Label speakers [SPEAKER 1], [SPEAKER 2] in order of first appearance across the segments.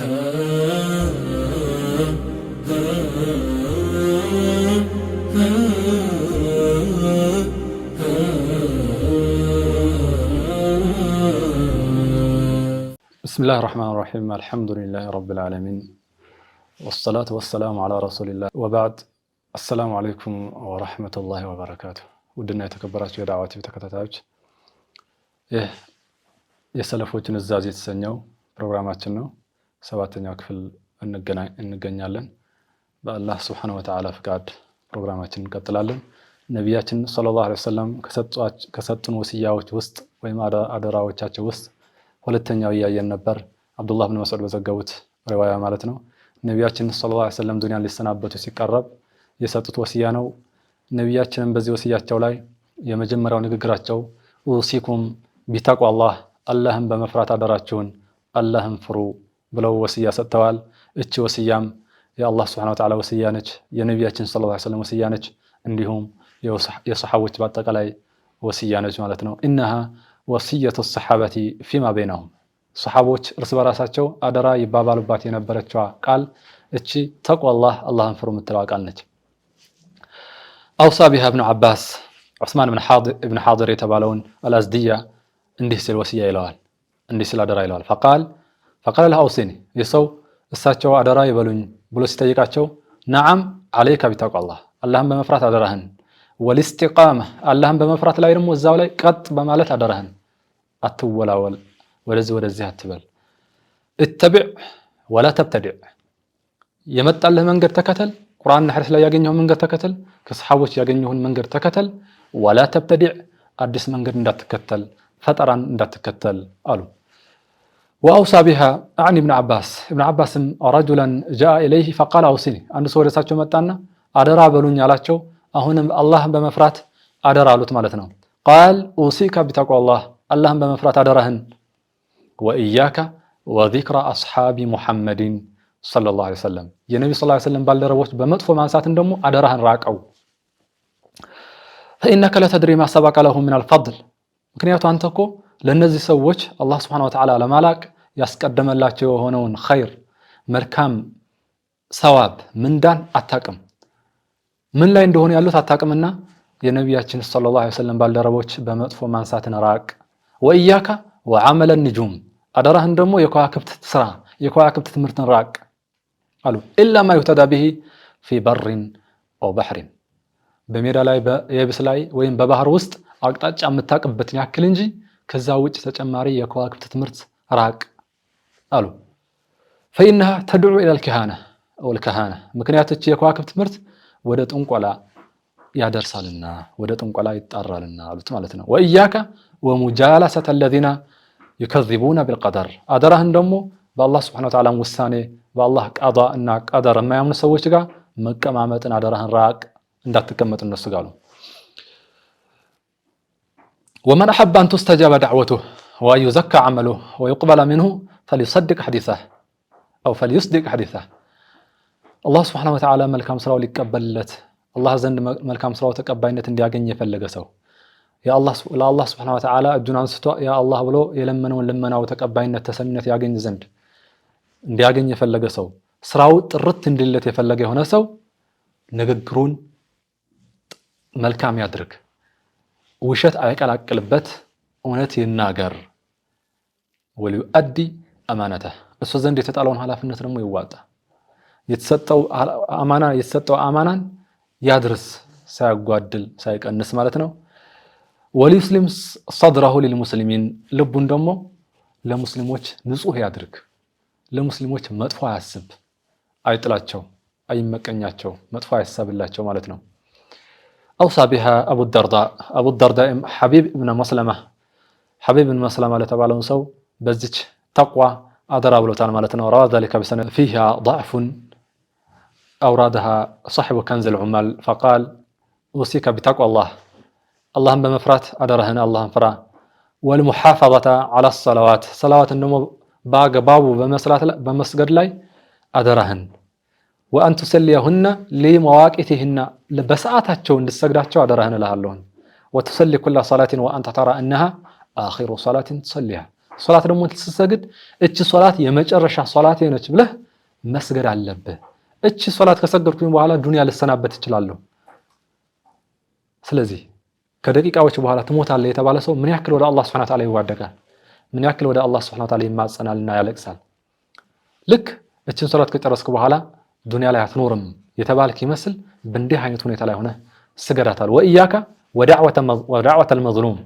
[SPEAKER 1] بسم الله الرحمن الرحيم. الحمد لله رب العالمين والصلاة والسلام على رسول الله وبعد. السلام عليكم ورحمة الله وبركاته. ودنا يتكبرات دعواتي بتكتاتاج የሰለፎች ንዛዝ የተሰኘው ፕሮግራማችን ነው። ሰባተኛው ክፍል እንገኛለን። በአላህ Subhanahu Wa Ta'ala ፍቃድ ፕሮግራማችን እንቀጥላለን። ነብያችን ሰለላሁ ዐለይሂ ወሰለም ከሰጡን ወሲያዎች ውስጥ ወይም አደራዎቻቸው ውስጥ ሁለተኛው ያየን ነበር። አብዱላህ ኢብኑ መስዑድ በዘገቡት ሪዋያ ማለት ነው። ነብያችን ሰለላሁ ዐለይሂ ወሰለም ዱንያን ሊሰናበቱ ሲቀርብ የሰጡት ወሲያ ነው። ነብያችንም በዚህ ወሲያቸው ላይ የመጀመሪያው ንግግራቸው ኡሲኩም ቢተቅዋላህ አላህን በመፍራት አደራችሁን አላህን ፍሩ ብለው ወሲያ ሰጥተዋል። እቺ ወሲያም የአላህ Subhanahu Wa Ta'ala ወሲያ ነች። የነብያችን ሰለላሁ ዐለይሂ ወሰለም ወሲያ ነች። እንዲሁም የሰሐቦች በአጠቃላይ ወሲያ ነች ማለት ነው። ኢነሃ ወሲየቱ الصحابة فيما بينهم ሰሐቦች እርስ በራሳቸው አደራ ይባባሉባት የነበረችው ቃል እቺ ተቅዋላህ አላህን ፍሩ የምትለው ቃል ነች። አውሳ ቢሃ ኢብኑ አባስ ዑስማን ኢብኑ ሐዲር የተባለውን አልአዝዲያ እንዲህ ሲል ወሲያ ይለዋል፣ እንዲህ ሲል አደራ ይለዋል። ፈቃለ ለሁ አውሲኒ የሰው እሳቸው አደራ ይበሉኝ ብሎ ሲጠይቃቸው ነዓም ዓለይከ ቢተቅዋላህ አላህን በመፍራት አደራህን፣ ወልኢስቲቃማ አላህን በመፍራት ላይ ደግሞ እዛው ላይ ቀጥ በማለት አደራህን፣ አትወላወል፣ ወደዚህ አትበል። እተቢዕ ወላ ተብተዲዕ የመጣልህ መንገድ ተከተል፣ ቁርአንና ሐዲስ ላይ ያገኘውን መንገድ ተከተል፣ ከሰሐቦች ያገኘውን መንገድ ተከተል። ወላ ተብተዲዕ አዲስ መንገድ እንዳትከተል፣ ፈጠራን እንዳትከተል አሉ። ወአውሳ ቢሃ አዕኒ ኢብኑ አባስም ረጁላን ጃአ ኢለይሂ ፈቃለ አውሲኒ አንድ ሰው ወደሳቸው መጣና አደራ በሉኝ አላቸው። አሁንም አላህን በመፍራት አደራ አሉት ማለት ነው። ቃል ኡሲከ ቢተቅዋላህ አላህን በመፍራት አደራህን፣ ወኢያከ ወዚክረ አስሓቢ ሙሐመድን ሰለላሁ ዐለይሂ ወሰለም የነቢ ሰለላሁ ዐለይሂ ወሰለም ባልደረቦች በመጥፎ ማንሳትን ደግሞ አደራህን ራቀው። ፈኢነከ ለተድሪ ማ ሰበቀ ለሁም ሚነል ፈድል ምክንያቱ አንተ እኮ ለእነዚህ ሰዎች አላህ Subhanahu Wa Ta'ala ለማላቅ ያስቀደመላቸው የሆነውን ኸይር መልካም ሰዋብ ምንዳን አታቅም፣ ምን ላይ እንደሆነ ያሉት አታቅምና የነቢያችን ሰለላሁ ዐለይሂ ወሰለም ባልደረቦች በመጥፎ ማንሳትን ራቅ። ወኢያከ ወዐመለ ንጁም አደራህን ደግሞ የከዋክብት ስራ የከዋክብት ትምህርትን ራቅ አሉ። ኢላ ማ ዩህተዳ ቢሂ ፊ በሪን አው በሕሪን በሜዳ ላይ በየብስ ላይ ወይም በባህር ውስጥ አቅጣጫ የምታቅበትን ያክል እንጂ ከዛ ውጭ ተጨማሪ የከዋክብት ትምህርት ራቅ አሉ። ፈኢነሃ ተድዑ ኢለል ከሃና ወል ከሃና ምክንያቱም የከዋክብት ትምህርት ወደ ጥንቆላ ያደርሳልና ወደ ጥንቆላ ይጣራልና አሉት ማለት ነው። ወኢያከ ወሙጃለሰተ الذين يكذبون بالقدر አደራህን ደግሞ በአላህ Subhanahu Wa Ta'ala ውሳኔ በአላህ ቀዳ እና ቀደር የማያምኑ ሰዎች ጋር መቀማመጥን አደራህን ራቅ፣ እንዳትቀመጥ እነሱ ጋር አሉ። ومن أحب أن تستجاب دعوته وأن يزكى عمله ويقبل منه فليصدق حديثه أو فليصدق حديثه الله سبحانه وتعالى መልካም ስራው ሊቀበልለት አላህ ዘንድ መልካም ስራው ተቀባይነት እንዲያገኝ የፈለገ ሰው ለአላህ Subhanahu Wa Ta'ala እጁን አንስቶ ያ አላህ ብሎ የለመነውን ልመናው ተቀባይነት ተሰሚነት ያገኝ ዘንድ እንዲያገኝ የፈለገ ሰው ስራው ጥርት እንዲለት የፈለገ የሆነ ሰው ንግግሩን መልካም ያድርግ፣ ውሸት አይቀላቅልበት፣ እውነት ይናገር። ወሊዩአዲ አማነተ እሱ ዘንድ የተጣለውን ኃላፊነት ደግሞ ይዋጣ፣ የተሰጠው አማናን ያድርስ ሳያጓድል ሳይቀንስ ማለት ነው። ወሊዩስሊም ሰድረሁ ሊልሙስሊሚን ልቡን ደግሞ ለሙስሊሞች ንጹህ ያድርግ፣ ለሙስሊሞች መጥፎ አያስብ፣ አይጥላቸው፣ አይመቀኛቸው፣ መጥፎ አያስብላቸው ማለት ነው። أوصى بها أبو الدرداء حبيب بن مسلمة لتبعلون سو بزج تقوى أدرى بلوتان مالتنا وروى ذلك بسنة فيها ضعف أورادها صاحب كنز العمال فقال أوصيك بتقوى الله اللهم بمفرات أدرهن اللهم فرا والمحافظة على الصلوات صلوات النمو بابو بمسجد لاي أدرهن وأن تسليهن لمواقيتهن بساعتها للسجداتቸው አደራህን እልሃለሁ። وتصلي كل صلاة وأنت ترى أنها آخر صلاة تصليها ሶላት ደግሞ ስትሰግድ እቺ ሶላት የመጨረሻ ሶላቴ ነች ብለህ መስገድ አለብህ። እቺ ሶላት ከሰገድኩኝ በኋላ ዱንያ ልሰናበት እችላለሁ። ስለዚህ ከደቂቃዎች በኋላ ትሞታለህ የተባለ ሰው ምን ያክል ወደ አላህ Subhanahu Wa Ta'ala ይዋደቃል? ምን ያክል ወደ አላህ Subhanahu Wa Ta'ala ይማጸናልና ያለቅሳል? ልክ እቺን ሶላት ከጨረስክ በኋላ ዱንያ ላይ አትኖርም የተባልክ ይመስል በእንዲህ አይነት ሁኔታ ላይ ሆነ ስገዳታል። ወኢያካ ወዳዕወተ አልመዝሉም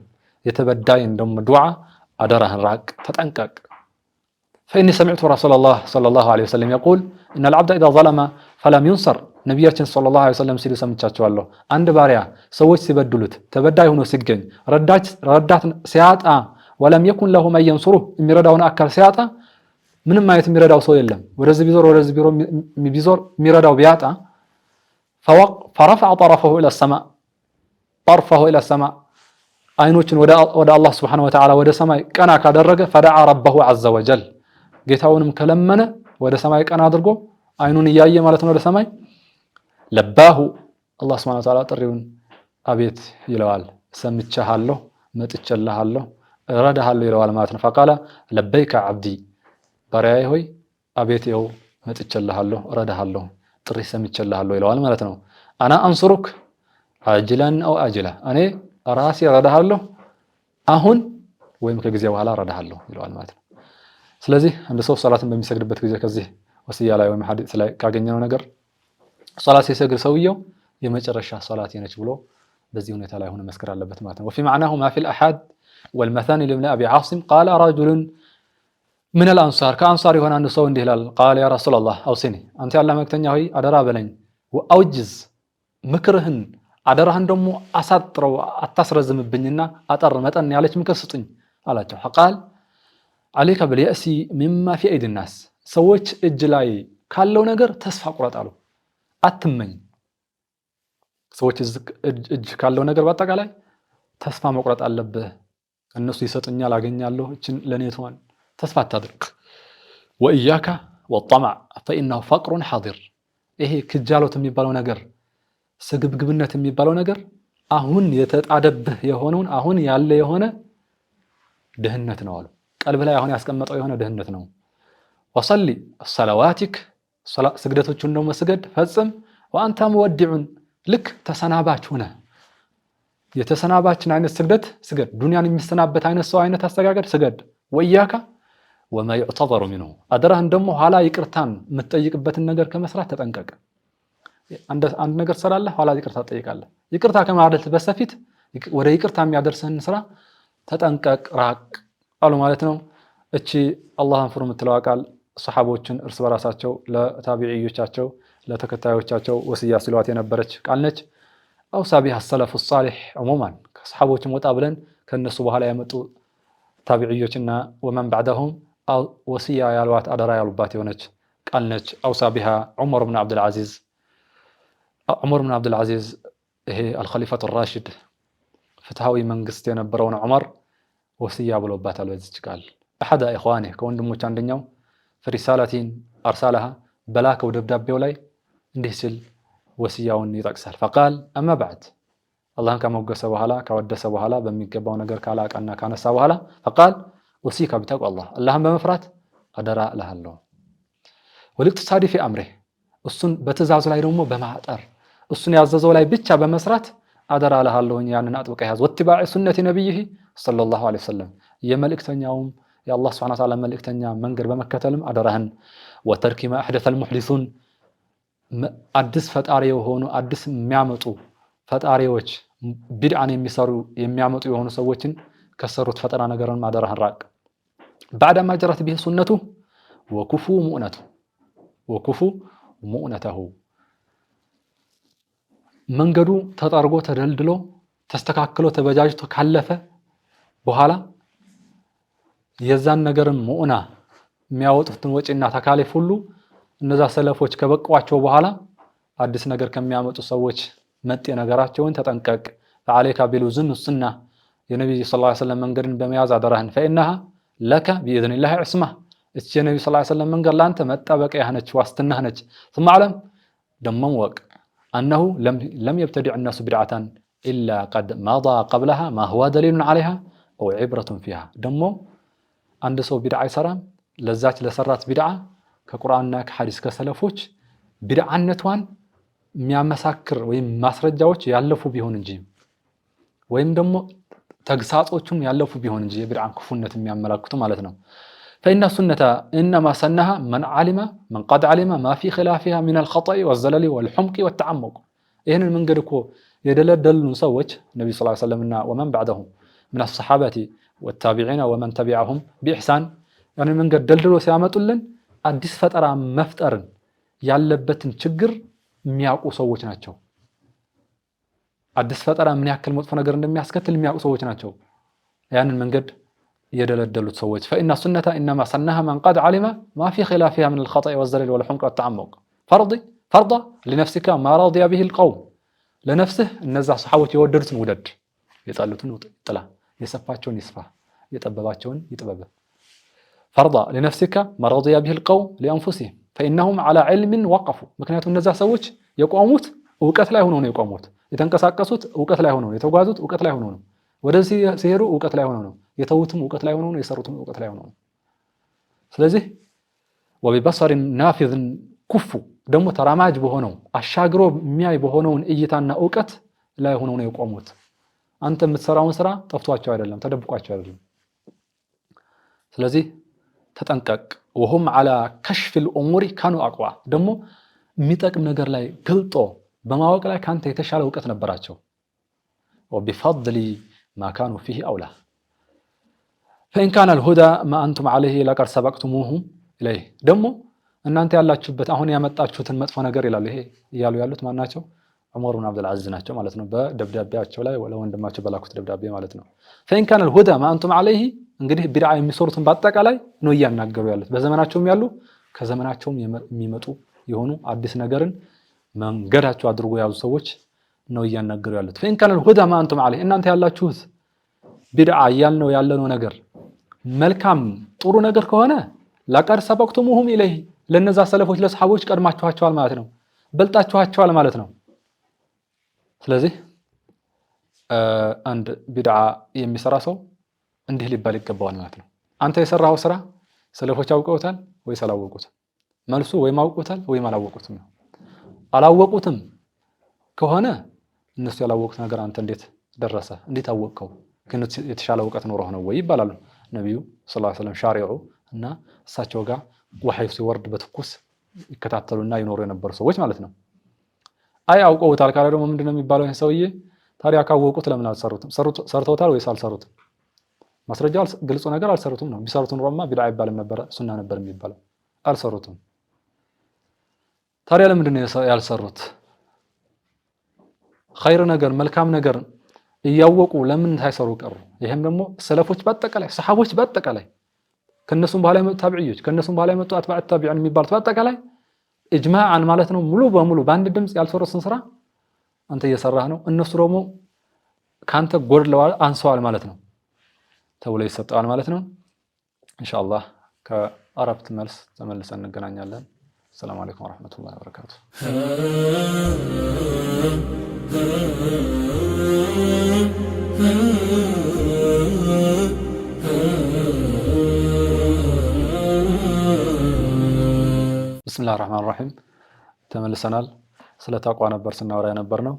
[SPEAKER 1] የተበዳይን ደግሞ ዱዓ አደራህን ራቅ፣ ተጠንቀቅ። فإني سمعت رسول الله صلى الله عليه وسلم يقول إن العبد إذا ظلم فلم ينصر ነቢያችን ሰለላሁ ዐለይሂ ወሰለም ሲሉ ሰምቻቸዋለሁ። አንድ ባሪያ ሰዎች ሲበድሉት ተበዳይ ሆኖ ሲገኝ ረዳት ሲያጣ ወለም يكن له من ينصره የሚረዳውን አካል ሲያጣ ምንም አይነት የሚረዳው ሰው የለም። ወደዚህ ቢዞር የሚረዳው ቢያጣ فرفع طرفه إلى السماء አይኖችን ወደ አላህ Subhanahu Wa Ta'ala ወደ ሰማይ ቀና ካደረገ فدعا ربه عز وجل ጌታውንም ከለመነ ወደ ሰማይ ቀና አድርጎ አይኑን እያየ ማለት ነው ወደ ሰማይ ለባሁ አላህ Subhanahu Wa Ta'ala ጥሪውን አቤት ይለዋል። ሰምቻለሁ፣ መጥቻለሁ፣ እረዳሃለሁ ይለዋል ማለት ነው። فقال لبيك عبدي ባሪያዬ ሆይ አቤት ይኸው መጥቻለሁ፣ እረዳሃለሁ፣ ጥሪ ሰምቻለሁ ይለዋል ማለት ነው። አና አንሱሩክ አጅላን አው አጅላ እኔ ራሴ እረዳሃለሁ አሁን ወይም ከጊዜ በኋላ እረዳሃለሁ ይለዋል ማለት ነው። ስለዚህ አንድ ሰው ሶላትን በሚሰግድበት ጊዜ ከዚህ ወሲያ ላይ ወይም ሐዲስ ላይ ካገኘነው ነገር ሶላት ሲሰግድ ሰውየው የመጨረሻ ሶላቴ ነች ብሎ በዚህ ሁኔታ ላይ ሆነ መስከር አለበት ማለት ነው። وفي معناه ما في الأحاد والمثاني لابن أبي عاصم قال رجل من الأنصار كأنصار يهون عنده سو እንዲህ ይላል قال يا رسول الله أوصني አንተ ያላህ መልእክተኛ ሆይ አደራ በለኝ ወአውጅዝ ምክርህን አደራህን ደግሞ አሳጥረው አታስረዝምብኝና አጠር መጠን ያለች ምክር ስጡኝ አላቸው። قال عليك باليأس مما في أيدي الناس ሰዎች እጅ ላይ ካለው ነገር ተስፋ ቁረጥ አሉ። አትመኝ። ሰዎች እጅ ካለው ነገር በአጠቃላይ ተስፋ መቁረጥ አለብህ። እነሱ ይሰጡኛል አገኛለሁ እችን ለኔ ተዋን ተስፋ አታድርግ። ወኢያካ ወጠመዕ فإنه فقر حاضر ይሄ ክጃሎት የሚባለው ነገር ስግብግብነት የሚባለው ነገር አሁን የተጣደብህ የሆነውን አሁን ያለ የሆነ ድህነት ነው አሉ። ቀልብ ላይ አሁን ያስቀመጠው የሆነ ድህነት ነው። ወሰሊ ሰላዋቲክ ስግደቶቹን ደግሞ መስገድ ፈጽም ወአንተ ሙወዲዑን ልክ ተሰናባች ሆነ የተሰናባችን አይነት ስግደት ስገድ። ዱንያን የሚሰናበት አይነት ሰው አይነት አስተጋገድ ስገድ። ወኢያካ ወማ يعتذر منه አደራህን ደግሞ ኋላ ይቅርታን የምትጠይቅበትን ነገር ከመስራት ተጠንቀቅ። አንድ ነገር ሰራለህ ኋላ ይቅርታ ትጠይቃለህ። ይቅርታ ከማድረግ በፊት ወደ ይቅርታ የሚያደርስህን ስራ ተጠንቀቅ፣ ራቅ አሉ ማለት ነው። እቺ አላህን ፍሩ የምትለው ቃል ሰሃቦችን እርስ በራሳቸው ለታቢዒዮቻቸው ለተከታዮቻቸው ወሲያ ሲሏት የነበረች ቃል ነች። አውሳ ቢሃ ሰለፉ ሷሊህ ዑሙማን ከሰሃቦችም ወጣ ብለን ከነሱ በኋላ የመጡ ታቢዒዮችና ወመን بعدهم ወሲያ ያሏት አደራ ያሉባት የሆነች ቃል ነች። አውሳ ቢሃ ዑመር ብን አብዱል ዓዚዝ ይሄ አልኸሊፈቱ ራሺድ ፍትሃዊ መንግስት የነበረውን ዑመር ወሲያ ብሎባታል በዚች ቃል። አሐደ ኢኽዋኒህ ከወንድሞች አንደኛው ፍሪሳላቲን አርሳላሃ በላከው ደብዳቤው ላይ እንዲህ ሲል ወሲያውን ይጠቅሳል። ፈቃል አማ በዕድ አላህን ከመወገሰ በኋላ ካወደሰ በኋላ በሚገባው ነገር ካላቃና ካነሳ በኋላ ፈቃል ኡሲካ ቢተቅዋላህ አላህን በመፍራት አደራ እልሃለሁ። ወልኢቅቲሳዲ ፊ አምሪህ እሱን በትእዛዙ ላይ ደግሞ በማጠር እሱን ያዘዘው ላይ ብቻ በመስራት አደራ እልሃለሁኝ ያንን አጥብቀህ ያዝ። ወትባዕ ሱነቲ ነቢይህ ሰለላሁ ዐለይሂ ወሰለም የመልእክተኛውም የአላህ ሱብሓነሁ ወተዓላ መልእክተኛ መንገድ በመከተልም አደራህን። ወተርኪ ማ አሕደሰል ሙሕዲሱን አዲስ ፈጣሪ የሆኑ አዲስ የሚያመጡ ፈጣሪዎች ቢድዓን የሚሰሩ የሚያመጡ የሆኑ ሰዎችን ከሰሩት ፈጠራ ነገርን አደራህን ራቅ። ባዕደማ ጀረት ቢህ ሱነቱ ወኩፉ ሙእነተሁ መንገዱ ተጠርጎ ተደልድሎ ተስተካክሎ ተበጃጅቶ ካለፈ በኋላ የዛን ነገርን ሙእና የሚያወጡትን ወጪና ተካሊፍ ሁሉ እነዛ ሰለፎች ከበቋቸው በኋላ አዲስ ነገር ከሚያመጡ ሰዎች መጤ ነገራቸውን ተጠንቀቅ። فعليك بلزوم السنة የነብዩ ሰለላሁ ዐለይሂ ወሰለም መንገድን በመያዝ አደራህን። فإنها لك بإذن الله عصمة እቺ የነብዩ ሰለላሁ ዐለይሂ ወሰለም መንገድ ላንተ መጣበቂያ ነች፣ ዋስትናህ ነች። ثم علم ደሞም ወቅ أنه لم يبتدع الناس بدعة إلا قد مضى قبلها ما هو دليل عليها أو عبرة فيها ደሞ አንድ ሰው ቢድዓ አይሰራም ለዛች ለሰራት ቢድዓ ከቁርአንና ከሐዲስ ከሰለፎች ቢድዓነቷን የሚያመሳክር ወይም ማስረጃዎች ያለፉ ቢሆን እንጂ ወይም ደግሞ ተግሳጾቹም ያለፉ ቢሆን እንጂ የቢድዓን ክፉነት የሚያመላክቱ ማለት ነው فإن السنة إنما سنها من قد علم ما في خلافها من الخطأ والزلل والحمق والتعمق ይህን መንገድ እኮ የደለደሉን ሰዎች ነብዩ ሰለላሁ ዐለይሂ ወሰለም እና ومن بعدهم من الصحابة والتابعين ومن تبعهم بإحسان يعني መንገድ ደልድሎ ሲያመጡልን አዲስ ፈጠራ መፍጠርን ያለበትን ችግር የሚያውቁ ሰዎች ናቸው አዲስ ፈጠራ ምን ያክል መጥፎ ነገር እንደሚያስከትል የሚያውቁ ሰዎች ናቸው ያንን መንገድ يدلدلوا سويت فإن السنة إنما سنها من قد علم ما في خلافها من الخطأ والزلل والحمق والتعمق فرض لنفسك ما رضي به القوم لنفسه النزع صحابة يودرت مودد يطلتون طلا يسفاچون يسفا يطبباچون يطبب فرض لنفسك ما رضي به القوم لأنفسهم فإنهم على علم وقفوا ምክንያቱም እነዛ ሰዎች የቆሙት ዕውቀት ላይ ሆነው ነው የቆሙት የተንቀሳቀሱት ዕውቀት ላይ ሆነው የተጓዙት ዕውቀት ላይ ሆነው ነው ወደዚህ ሲሄዱ ዕውቀት ላይ ሆነው ነው የተውቱም ዕውቀት ላይ ሆነው ነው የሰሩትም ዕውቀት ላይ ሆነው ነው ስለዚህ وببصر نافذ ኩፉ ደግሞ ተራማጅ በሆነው አሻግሮ የሚያይ በሆነውን እይታና ዕውቀት ላይ ሆነው ነው የቆሙት አንተ የምትሰራውን ስራ ጠፍቷቸው አይደለም ተደብቋቸው አይደለም ስለዚህ ተጠንቀቅ وهم على كشف الامور كانوا اقوى ደግሞ የሚጠቅም ነገር ላይ ግልጦ በማወቅ ላይ ካንተ የተሻለ ዕውቀት ነበራቸው وبفضل ما كانوا فيه أولى فإن كان الهدى ما أنتم عليه لقد سبقتموه إليه دمو أن أنت ያላችሁበት አሁን ያመጣችሁትን መጥፎ ነገር ይላል ይሄ ይያሉ ያሉት ማን ናቸው ዑመር ኢብኑ አብዱል አዚዝ ናቸው ማለት ነው በደብዳቤያቸው ላይ ለወንድማቸው በላኩት ደብዳቤ ማለት ነው فإن كان الهدى ما أنتم عليه እንግዲህ ቢድዓ የሚሰሩትን በአጠቃላይ ነው ያናገሩ ያሉት በዘመናቸውም ያሉ ከዘመናቸውም የሚመጡ የሆኑ አዲስ ነገርን መንገዳቸው አድርጎ ያዙ ሰዎች ነው ያናገሩ ያሉት فإن كان الهدى ما أنتم عليه እናንተ ያላችሁት ቢድዓ ያልነው ነገር መልካም ጥሩ ነገር ከሆነ لقد سبقتموهم إليه ለነዛ ሰለፎች ለሰሃቦች ቀድማችኋቸዋል ማለት ነው በልጣችኋቸዋል ማለት ነው ስለዚህ አንድ ቢድዓ የሚሰራ ሰው እንዲህ ሊባል ይገባዋል ማለት ነው አንተ የሰራው ስራ ሰለፎች አውቀውታል ወይስ አላወቁትም መልሱ ወይ ማውቀውታል ወይ አላወቁትም ነው አላወቁትም ከሆነ እነሱ ያላወቁት ነገር አንተ እንዴት ደረሰ እንዴት አወቀው ግን የተሻለ ዕውቀት ኖሮ ነው ወይ ይባላል ነብዩ ሰለላሁ ዐለይሂ ወሰለም ሻሪዑ እና እሳቸው ጋር ወህይ ሲወርድ በትኩስ ይከታተሉና ይኖሩ የነበሩ ሰዎች ማለት ነው አይ አውቀውታል ካለ ደግሞ ምንድነው የሚባለው ይሄ ሰውዬ ታዲያ ካወቁት ለምን አልሰሩትም ሰርተውታል ወይስ አልሰሩትም ማስረጃው ግልጽ ነገር አልሰሩትም ነው ቢሰሩት ኖሮማ ቢድዓ አይባልም ነበር ሱና ነበር የሚባለው አልሰሩትም ታዲያ ለምንድነው ያልሰሩት ኸይር ነገር መልካም ነገር እያወቁ ለምን ታይሰሩ ቀሩ ይሄም ደግሞ ሰለፎች በአጠቃላይ ሰሃቦች በአጠቃላይ ከነሱም በኋላ የመጡ ታቢዒዎች ከነሱም በኋላ የመጡ አትባዕ ታቢዒን የሚባሉት በአጠቃላይ ኢጅማዓን ማለት ነው ሙሉ በሙሉ በአንድ ድምጽ ያልሰሩትን ስራ አንተ እየሰራህ ነው እነሱ ደግሞ ካንተ ጎድለዋል አንሰዋል ማለት ነው ተብሎ ይሰጣል ማለት ነው ኢንሻአላህ ከአረፍት መልስ ተመልሰን እንገናኛለን السلام عليكم ورحمة الله وبركاته بسم الله الرحمن الرحيم تملسنال ስለ ተቅዋ ነበር ስናወራ የነበርነው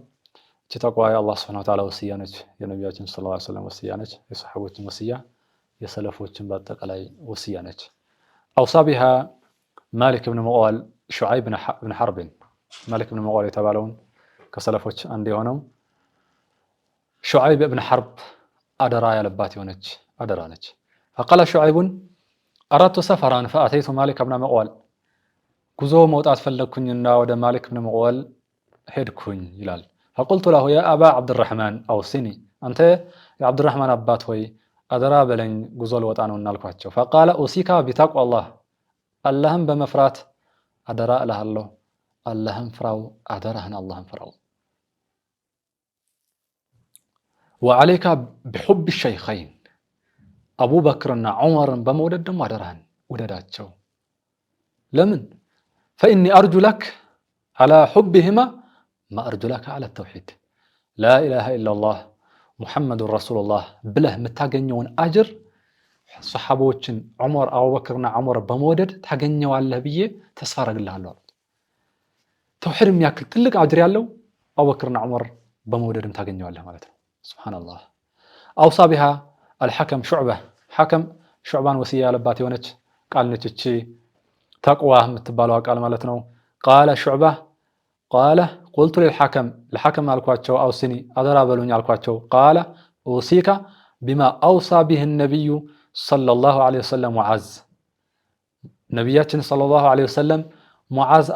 [SPEAKER 1] እቺ ተቅዋ የአላህ Subhanahu Wa Ta'ala ወሲያ ነች የነብያችን ሰለላሁ ዐለይሂ ወሰለም ወሲያ ነች የሰሃቦችን ወሲያ የሰለፎችን በአጠቃላይ ወሲያ ነች አውሳ ቢሃ مالك بن مغول شعيب بن حرب مالك بن مغول يتبالون كسلفوች አንድ የሆነው شعيب بن حرب አደራ ያለባት የሆነች አደራ ነች فقال شعيب أردت سفرا فأتيت مالك بن مغول ጉዞ መውጣት ፈለኩኝና ወደ مالك بن مغول ሄድኩኝ ይላል فقلت له يا أبا عبد الرحمن أوصني أنت يا عبد الرحمن አባት ሆይ አደራ በለኝ ጉዞ ልወጣ ነው እናልኳቸው فقال أوصيك بتقوى الله اللهم بمفرات أدرى له الله اللهم فراو أدرهن اللهم فراو وعليك بحب الشيخين أبو بكر وعمر بمودد ما أدرهن ودداتشو لمن فإني أرجو لك على حبهما ما أرجو لك على التوحيد لا إله إلا الله محمد رسول الله بله متاقنيون أجر ሰሓቦችን ዑመር አቡበክርና ዑመር በመውደድ ታገኘዋለህ ብዬ ተስፋ አደርግልሃለሁ አሉት። ተውሂድ የሚያክል ትልቅ አጅር ያለው አቡበክርና ዑመር በመውደድም ታገኘዋለህ ማለት ነው። ሱብሃንአላህ። አውሳ ቢሃ አልሐከም ሹዕባ ሐከም ሹዕባን ወሲያ ያለባት የሆነች ቃል ነች እቺ ተቅዋ የምትባለው ቃል ማለት ነው። ቃለ ሹዕባ ቃለ ቁልቱ ለሐከም አልኳቸው አውሲኒ አደራ በሉኝ አልኳቸው። ቃለ ኡሲካ ቢማ አውሳ ቢህ ነቢዩ ሰለላሁ ዐለይሂ ወሰለም ሙዓዝ ነቢያችን ሰለላሁ ዐለይሂ ወሰለም ሙዓዝ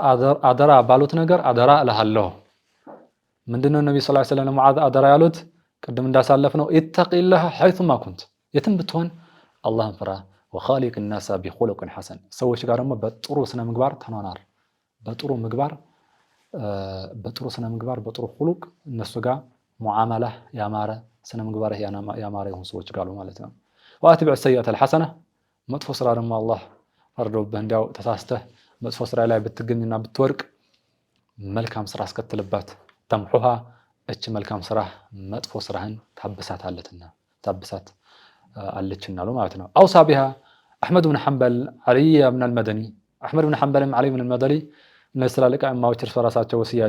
[SPEAKER 1] አደራ ባሉት ነገር አደራ እልሃለሁ። ምንድነው ነቢ ሰለላሁ ዐለይሂ ወሰለም ሙዓዝ አደራ ያሉት? ቅድም እንዳሳለፍነው ኢተቂላህ ሐይቱማ ኩንት የትም ብትሆን አላህን ፍራ። ወኻሊቅ ናሳ ቢኹሉቅን ሐሰን ሰዎች ጋር ደግሞ በጥሩ ስነ ምግባር ተኗኗር። በጥሩ ስነ ምግባር በጥሩ ሁሉቅ እነሱ ጋር ሙዓመላህ ያማረ ስነ ምግባርህ ያማረ የሆኑ ሰዎች ጋር ማለት ነው። ወአትቢዕ ሰይአተ አልሐሰነ መጥፎ ስራ ደግሞ አላህ ፈርዶብህ እንዲያው ተሳስተህ መጥፎ ስራ ላይ ብትገኝና ብትወድቅ መልካም ስራ አስከትልባት። ተምሑሃ እች መልካም ስራ መጥፎ ስራህን ታብሳት አለችና ማለት ነው። አውሳ ቢሃ አሕመድ ብን ሐንበል ዓሊ ብን አልመደኒ አሕመድ ብን ሐንበልም ዓሊ ብን አልመደኒ እነዚህ ትላልቅ እማዎች እርስ በራሳቸው ወሲያ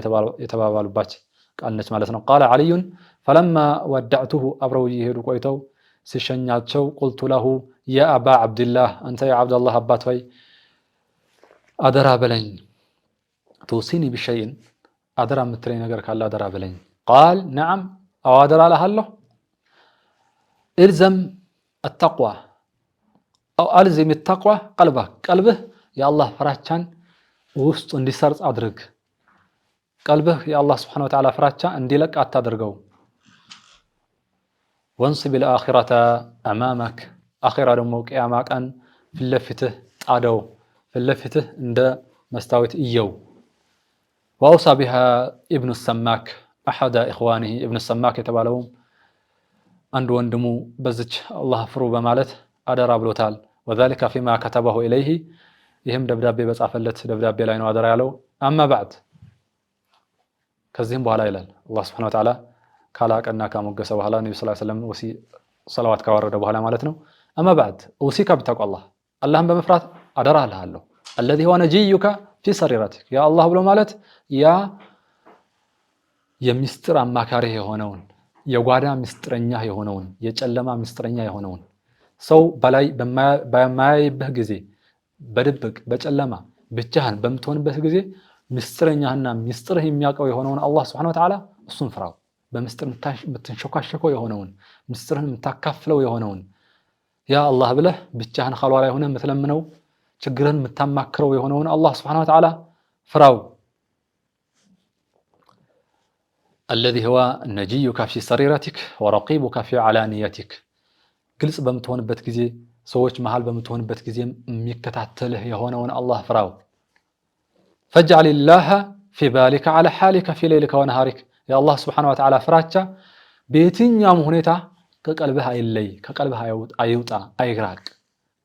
[SPEAKER 1] የተባባሉባት ቃል ነች ማለት ነው። ቃለ ዓሊዩን ፈለማ ወዳዕቱሁ አብረው እየሄዱ ቆይተው ሲሸኛቸው ቁልቱ ለሁ ያ አባ ዓብድላህ አንተ የዓብደላህ አባት ሆይ አደራ በለኝ። ትውሲኒ ቢሸይን አደራ የምትለኝ ነገር ካለ አደራ በለኝ። ቃል ነዓም አዎ አደራ እልሃለሁ። ኢልዘም አተቅዋ አው አልዚም ተቅዋ ቀልብህ የአላህ ፍራቻን ውስጡ እንዲሰርጽ አድርግ። ቀልብህ የአላህ ስብሓነሁ ወተዓላ ፍራቻ እንዲለቅ አታድርገው። ወንስብ ልአኺረተ አማመክ አኺራ ደግሞ ቅያማ ቀን ፊትለፊትህ ጣደው፣ ፊትለፊትህ እንደ መስታወት እየው። ወአውሳ ቢሃ ኢብኑ ሰማክ አሐደ ኢኽዋኒሂ ኢብኑ ሰማክ የተባለውም አንድ ወንድሙ በዚች አላህ ፍሩ በማለት አደራ ብሎታል። ወዛሊከ ፊማ ከተበሁ ኢለይሂ ይህም ደብዳቤ በጻፈለት ደብዳቤ ላይ ነው አደራ ያለው። አማ ባዕድ ከዚህም በኋላ ይላል አላህ ስብሐነሁ ወተዓላ ካላቀና ካሞገሰ በኋላ ነብዩ ሰለላሁ ዐለይሂ ወሰለም ሰላዋት ካወረደ በኋላ ማለት ነው። አማ ባዕድ ኡሲካ ቢተቅዋላህ አላህን በመፍራት አደራ እልሃለሁ። አለዚ ሁወ ነጂዩከ ፊ ሰሪረቲክ ያ አላህ ብሎ ማለት ያ የሚስጥር አማካሪ የሆነውን የጓዳ ምስጥረኛ የሆነውን የጨለማ ምስጥረኛ የሆነውን ሰው በላይ በማያይብህ ጊዜ በድብቅ በጨለማ ብቻህን በምትሆንበት ጊዜ ምስጥረኛህና ምስጥርህ የሚያውቀው የሆነውን አላህ ስብሐነሁ ወተዓላ እሱን ፍራው። በምስጥር የምትንሸኳሸከው የሆነውን ምስጥርህን የምታካፍለው የሆነውን ያ አላህ ብለህ ብቻህን ኸልዋ ላይ ሆነህ የምትለምነው ችግርህን የምታማክረው የሆነውን አላህ ስብሐነሁ ወተዓላ ፍራው። الذي هو نجيك في سريرتك ورقيبك في علانيتك ግልጽ በምትሆንበት ጊዜ ሰዎች መሃል በምትሆንበት ጊዜ የሚከታተልህ የሆነውን አላህ ፍራው። فاجعل الله في بالك على حالك في ليلك ونهارك يا الله سبحانه وتعالى ፍራቻ በየትኛውም ሁኔታ ከቀልብህ አይለይ፣ ከቀልብህ አይውጣ፣ አይራቅ።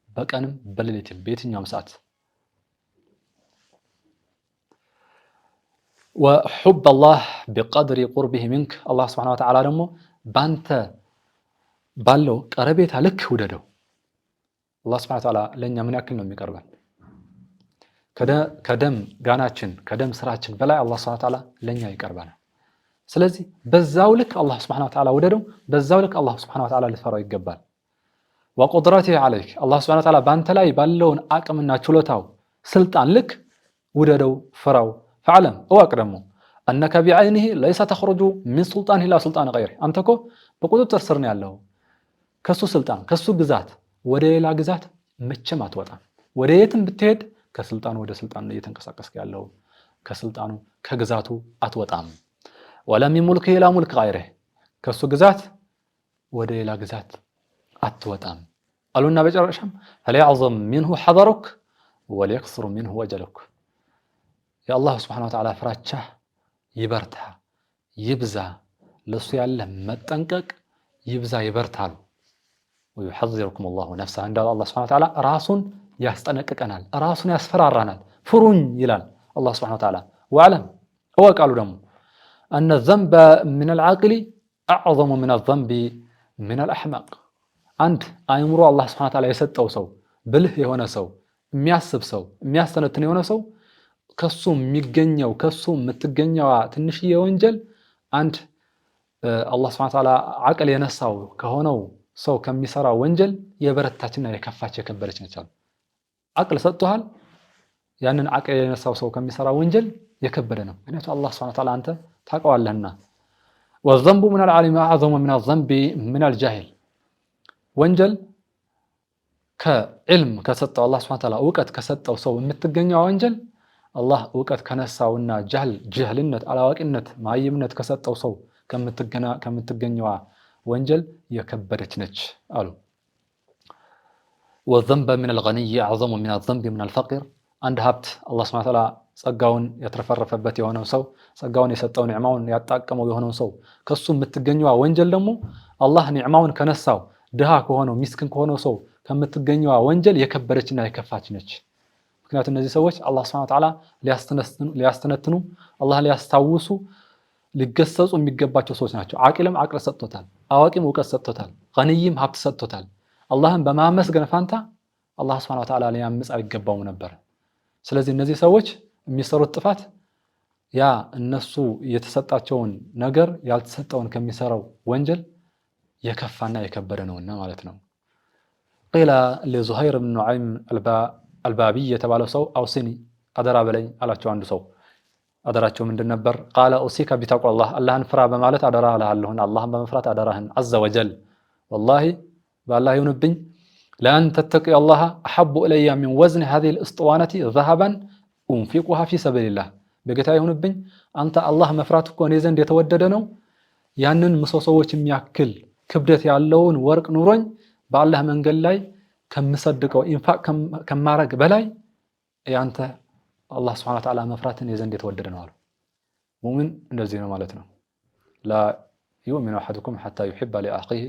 [SPEAKER 1] በቀንም በሌሊትም በየትኛውም ሰዓት وحب الله بقدر قربه منك الله سبحانه وتعالى ደግሞ ባንተ ባለው ቀረቤታ ልክ ውደደው። አላህ ስብሐነሁ ወተዓላ ለኛ ምን ያክል ነው የሚቀርበን? ከደም ጋናችን ከደም ስራችን በላይ አላህ ስብሐነሁ ወተዓላ ለኛ ይቀርበናል። ስለዚህ በዛው ልክ አላህ ስብሐነሁ ወተዓላ ውደደው፣ በዛው ልክ አላህ ስብሐነሁ ወተዓላ ልትፈራው ይገባል። ወቁድረቲሂ ዐለይክ አላህ ስብሐነሁ ወተዓላ ባንተ ላይ ባለውን አቅምና ችሎታው ስልጣን ልክ ውደደው፣ ፍራው። ፈዕለም እወቅ ደግሞ أنك بعينه ليس تخرج من سلطانه إلى سلطان غيره አንተ እኮ በቁጥጥር ስር ነው ያለው ከሱ ስልጣን ከሱ ግዛት ወደ ሌላ ግዛት መቼም አትወጣም። ወደ የትም ብትሄድ ከስልጣኑ ወደ ስልጣን ነው እየተንቀሳቀስክ ያለው፣ ከስልጣኑ ከግዛቱ አትወጣም። ولا من ملكه إلى ملك غيره ከሱ ግዛት ወደ ሌላ ግዛት አትወጣም አሉና በጨረሻም فليعظم منه حذرك وليكثر منه وجلك يا الله سبحانه وتعالى ፍራቻ ይበርታ ይብዛ፣ ለሱ ያለ መጠንቀቅ ይብዛ ይበርታል። ويحذركم الله نفسه عند الله سبحانه وتعالى ራሱን ያስጠነቅቀናል፣ ራሱን ያስፈራራናል። ፍሩኝ ይላል الله سبحانه وتعالى واعلم እወቃሉ ደግሞ أن الذنب من العاقل أعظم من الذنب من الأحمق አንድ አይምሮ አላህ Subhanahu Wa Ta'ala የሰጠው ሰው ብልህ የሆነ ሰው የሚያስብ ሰው የሚያስተነትን የሆነ ሰው ከሱ የሚገኘው ከሱ የምትገኘዋ ትንሽዬ ወንጀል አንድ አላህ Subhanahu Wa Ta'ala አቅል የነሳው ከሆነው ሰው ከሚሰራ ወንጀል የበረታችና የከፋች የከበረች ነች አሉ። አቅል ሰጥቷል ያንን አቅል የነሳው ሰው ከሚሰራ ወንጀል የከበደ ነው። ምክንያቱም አላህ Subhanahu Wa Ta'ala አንተ ታውቀዋለህና والذنب من العالم أعظم من الذنب من الجاهل ወንጀል ከዕልም ከሰጠው አላህ Subhanahu Wa Ta'ala ዕውቀት ከሰጠው ሰው የምትገኘው ወንጀል አላህ ዕውቀት ከነሳውና ጀህልነት አላዋቂነት ማይምነት ከሰጠው ሰው ከምትገኘው ወንጀል የከበደች ነች አሉ። والذنب من الغني أعظم من الذنب من الفقير አንድ ሀብት አላህ Subhanahu Wa Ta'ala ጸጋውን ያተረፈረፈበት የሆነው ሰው ጸጋውን የሰጠው ኒዕማውን ያጣቀመው የሆነው ሰው ከሱ የምትገኘው ወንጀል ደግሞ አላህ ኒዕማውን ከነሳው ድሃ ከሆነው ሚስኪን ከሆነው ሰው ከምትገኘው ወንጀል የከበረችና የከፋች ነች። ምክንያቱም እነዚህ ሰዎች አላህ Subhanahu Wa Ta'ala ሊያስተነትኑ አላህ ሊያስታውሱ ሊገሰጹ የሚገባቸው ሰዎች ናቸው። አቂልም አቅል ሰጥቶታል፣ አዋቂም ዕውቀት ሰጥቶታል፣ ገኒይም ሀብት ሰጥቶታል። አላህን በማመስገን ፋንታ አላህ Subhanahu Wa Ta'ala ሊያምጽ አይገባውም ነበር። ስለዚህ እነዚህ ሰዎች የሚሰሩት ጥፋት ያ እነሱ የተሰጣቸውን ነገር ያልተሰጠውን ከሚሰራው ወንጀል የከፋና የከበደ ነውና ማለት ነው። قيل لزهير بن نعيم البابي የተባለው ሰው አውሲኒ አደራ በለኝ አላቸው። አንዱ ሰው አደራቸው ምንድን ነበር? قال اوصيك بتقوى الله አላህን ፍራ በማለት አደራ አለሃለሁ። አላህን በመፍራት አደራህን عز وجل والله بالله ይሁንብኝ لأن تتقي الله أحب إلي من وزن هذه الأسطوانة ذهبا أنفقها في سبيل الله በጌታ ይሁንብኝ አንተ አላህ መፍራት እኮ እኔ ዘንድ የተወደደ ነው ያንን ምሰሶዎች የሚያክል ክብደት ያለውን ወርቅ ኑሮኝ በአላህ መንገድ ላይ ከምሰድቀው ኢንፋቅ ከማረግ በላይ ያንተ አላህ Subhanahu Wa Ta'ala መፍራትን የዘንድ የተወደደ ነው አሉ። ሙእሚን እንደዚህ ነው ማለት ነው። لا يؤمن أحدكم حتى يحب لأخيه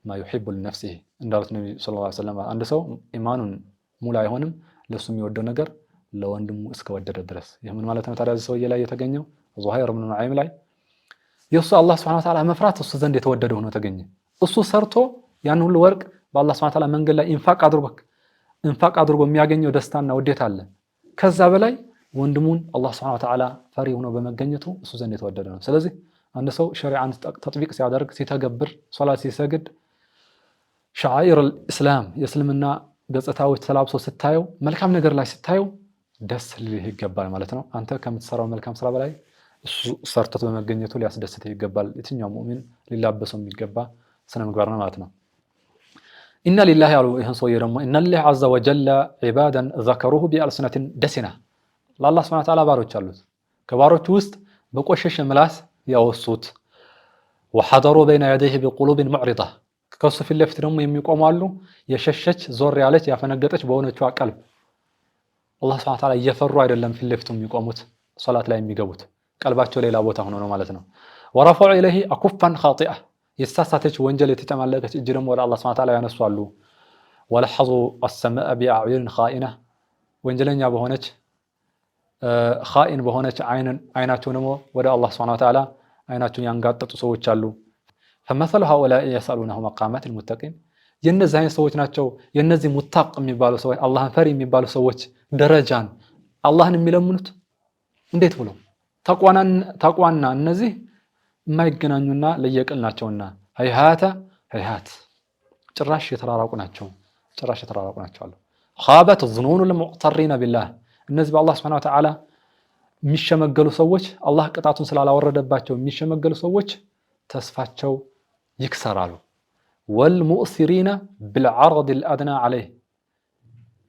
[SPEAKER 1] ما يحب لنفسه እንዳሉት ነብዩ ሰለላሁ ዐለይሂ ወሰለም አንድ ሰው ኢማኑን ሙሉ አይሆንም ለሱ የሚወደው ነገር ለወንድሙ እስከወደደ ድረስ። ይሄ ምን ማለት ነው ታዲያ? እዚህ ሰውዬ ላይ የተገኘው ዙሃይር ብን ኑዓይም ላይ የሱ አላህ Subhanahu Wa Ta'ala መፍራት እሱ ዘንድ የተወደደ ሆኖ ተገኘ። እሱ ሰርቶ ያን ሁሉ ወርቅ በአላህ Subhanahu Wa Ta'ala መንገድ ላይ ኢንፋቅ አድርጎ የሚያገኘው ደስታና ውዴታ አለ። ከዛ በላይ ወንድሙን አላህ Subhanahu Wa Ta'ala ፈሪ ሆኖ በመገኘቱ እሱ ዘንድ የተወደደ ነው። ስለዚህ አንድ ሰው ሸሪዓን ተጥቢቅ ሲያደርግ ሲተገብር ሶላት ሲሰግድ ሻዓኢር الاسلام የእስልምና ገጽታዎች ተላብሶ ስታየው መልካም ነገር ላይ ስታየው ደስ ሊልህ ይገባል ማለት ነው። አንተ ከምትሰራው መልካም ስራ በላይ እሱ ሰርቶት በመገኘቱ ሊያስደስትህ ይገባል። የትኛው ሙእሚን ሊላበሰው የሚገባ ስነ ምግባር ነው ማለት ነው። ኢነ ሊላሂ አሉ ይህን ሰውዬ ደግሞ ኢነ ሊላሂ عز وجل عبادا ذكروه بألسنة دسنة ለአላህ Subhanahu Wa Ta'ala ባሮች አሉት ከባሮቹ ውስጥ በቆሸሸ ምላስ ያወሱት وحضروا بين يديه بقلوب معرضة ከሱ ፊት ለፊት ደግሞ የሚቆሙ አሉ የሸሸች ዞር ያለች ያፈነገጠች በሆነችው ቀልብ አላህ Subhanahu Wa Ta'ala እየፈሩ አይደለም ፊት ለፊቱ የሚቆሙት ሶላት ላይ የሚገቡት ቀልባቸው ሌላ ቦታ ሆኖ ነው ማለት ነው። ورفعوا إليه أكفا خاطئة የተሳሳተች ወንጀል የተጨማለቀች እጅ ደግሞ ወደ አላህ Subhanahu Wa Ta'ala ያነሳሉ። ولحظوا السماء بأعين خائنة ወንጀለኛ በሆነች خائن በሆነች አይናቸው ደግሞ ወደ አላህ Subhanahu Wa Ta'ala አይናቸውን ያንጋጠጡ ሰዎች አሉ። فمثل هؤلاء يسألونه مقامات المتقين የነዚህ አይነት ሰዎች ናቸው የነዚህ ሙታቅ የሚባሉ ሰዎች አላህን ፈሪ የሚባሉ ሰዎች ደረጃን አላህን የሚለምኑት እንዴት ብሎ ተቋና እነዚህ የማይገናኙና ለየቅል ናቸውና hayhat ጭራሽ የተራራቁ ናቸው አሉ። خابت الظنون المغترين بالله እነዚህ በአላህ Subhanahu Wa Ta'ala የሚሸመገሉ ሰዎች አላህ ቅጣቱን ስላላወረደባቸው የሚሸመገሉ ሰዎች ተስፋቸው ይክሰራሉ። والمؤثرين بالعرض الأدنى عليه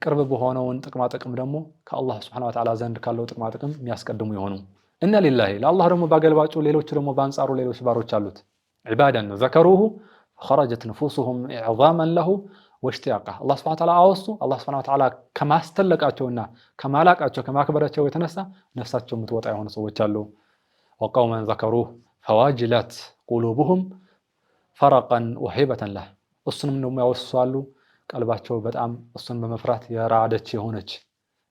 [SPEAKER 1] ቅርብ በሆነውን ጥቅማ ጥቅም ደግሞ ከአላህ Subhanahu Wa Ta'ala ዘንድ ካለው ጥቅማ ጥቅም የሚያስቀድሙ ይሆኑ። ኢነ ሊላሂ ለአላህ ደግሞ ባገልባጩ ሌሎች ደግሞ በአንጻሩ ሌሎች ባሮች አሉት عبادا ذكروه خرجت نفوسهم إعظاما له واشتياقا አላህ Subhanahu Wa Ta'ala አወሱ አላህ Subhanahu Wa Ta'ala ከማስተለቃቸውና ከማላቃቸው ከማክበራቸው የተነሳ ነፍሳቸው የምትወጣ የሆኑ ሰዎች አሉ። وقوما ذكروه فواجلت قلوبهم فرقا وهيبة له እሱንም ደግሞ ያወሳሉ ቀልባቸው በጣም እሱን በመፍራት የራደች የሆነች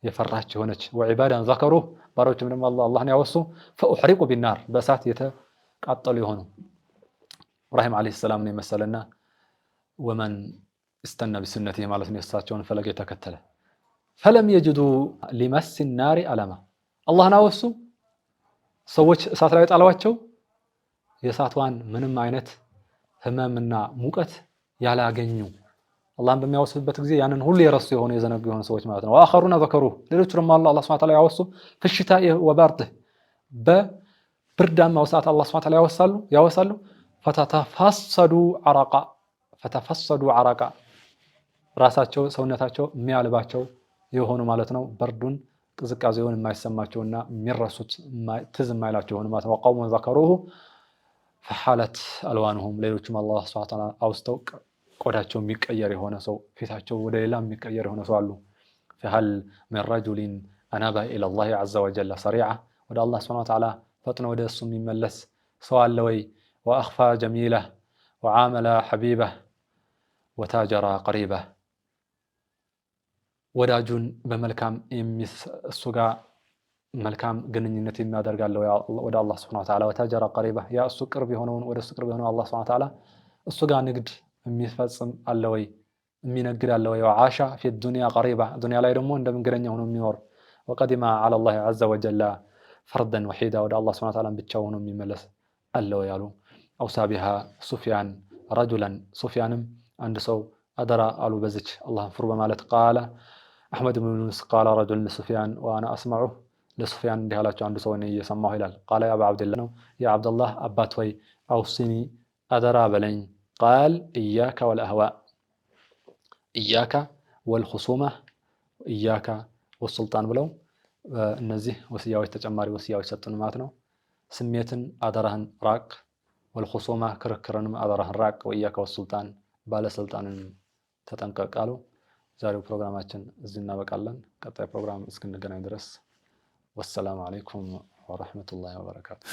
[SPEAKER 1] የፈራች የሆነች وعبادا ذكروه ባሮችም ደግሞ አላህን ያወሱ فأحرقوا بالنار በእሳት የተቃጠሉ የሆኑ ኢብራሂም አለይሂ ሰላም ነው መሰለና ወመን استنى بسنته ማለት ነው የእሳቸውን ፈለግ የተከተለ فلم يجدوا لمس النار ألما አላህን አወሱ ሰዎች እሳት ላይ ጣሏቸው የእሳቷን ምንም አይነት ህመምና ሙቀት ያላገኙ አላህን በሚያወሱበት ጊዜ ያንን ሁሉ የረሱ የሆነ የዘነጉ የሆኑ ሰዎች ማለት ነው واخرون ذكروه ሌሎች ደግሞ አላህ Subhanahu Wa Ta'ala ያወሱ في الشتاء وبرده በብርዳማው ሰዓት አላህ Subhanahu Wa Ta'ala ያወሳሉ فتفسدوا عرقا ራሳቸው ሰውነታቸው የሚያልባቸው የሆኑ ማለት ነው በርዱን ቅዝቃዜውን የማይሰማቸውና የሚረሱት ትዝ የማይላቸው የሆኑ ማለት ነው وقوم ذكروه فحالت الوانهم ሌሎችም አላህ Subhanahu Wa Ta'ala አውስተው ቆዳቸው የሚቀየር የሆነ ሰው ፊታቸው ወደ ሌላ የሚቀየር የሆነ ሰው አሉ فهل من رجل اناب الى الله عز وجل سريعا ወደ አላህ Subhanahu Wa Ta'ala ፈጥኖ ወደ እሱ የሚመለስ ሰው አለ ወይ واخفى جميله وعامل حبيبه وتاجر قريبه ወዳጁን በመልካም እሱ ጋር መልካም ግንኙነት የሚያደርጋለው ወደ አላህ Subhanahu Wa Ta'ala وتاجر قريبه ያ እሱ ቅርብ የሆነውን ወደ እሱ ቅርብ የሆነው አላህ Subhanahu Wa Ta'ala እሱ ጋር ንግድ የሚፈጽም አለ ወይ የሚነግድ አለ ወይ وعاش في الدنيا قريبه ዱንያ ላይ ደግሞ እንደምንገረኛ ሆኖ የሚኖር وقدم على الله عز وجل فردا وحيدا ወደ አላህ Subhanahu Wa Ta'ala ብቻው ሆኖ የሚመለስ አለ ወይ ያሉ أوصى بها سفيان رجلا سفيانم عند سو أدرى قالوا بزج الله فر بمالت قال أحمد بن يونس قال رجل لسفيان وأنا أسمعه لسفيان دي هلاته عند سو ني يسمعه هلال قال يا أبا عبد الله يا عبد الله أبات وي أوصني أدرى بلين قال إياك والأهواء إياك والخصومة إياك والسلطان بلو النزيه وسياوي تجماري وسياوي ستون ماتنو سميتن أدرهن راق والخصومة كركرن أدرهن راق وإياك والسلطان ባለ ስልጣንን ተጠንቀቅ አሉ ዛሬው ፕሮግራማችን እዚህ እናበቃለን ቀጣይ ፕሮግራም እስክንገናኝ ድረስ ወሰላሙ አለይኩም ወራህመቱላሂ ወበረካቱሁ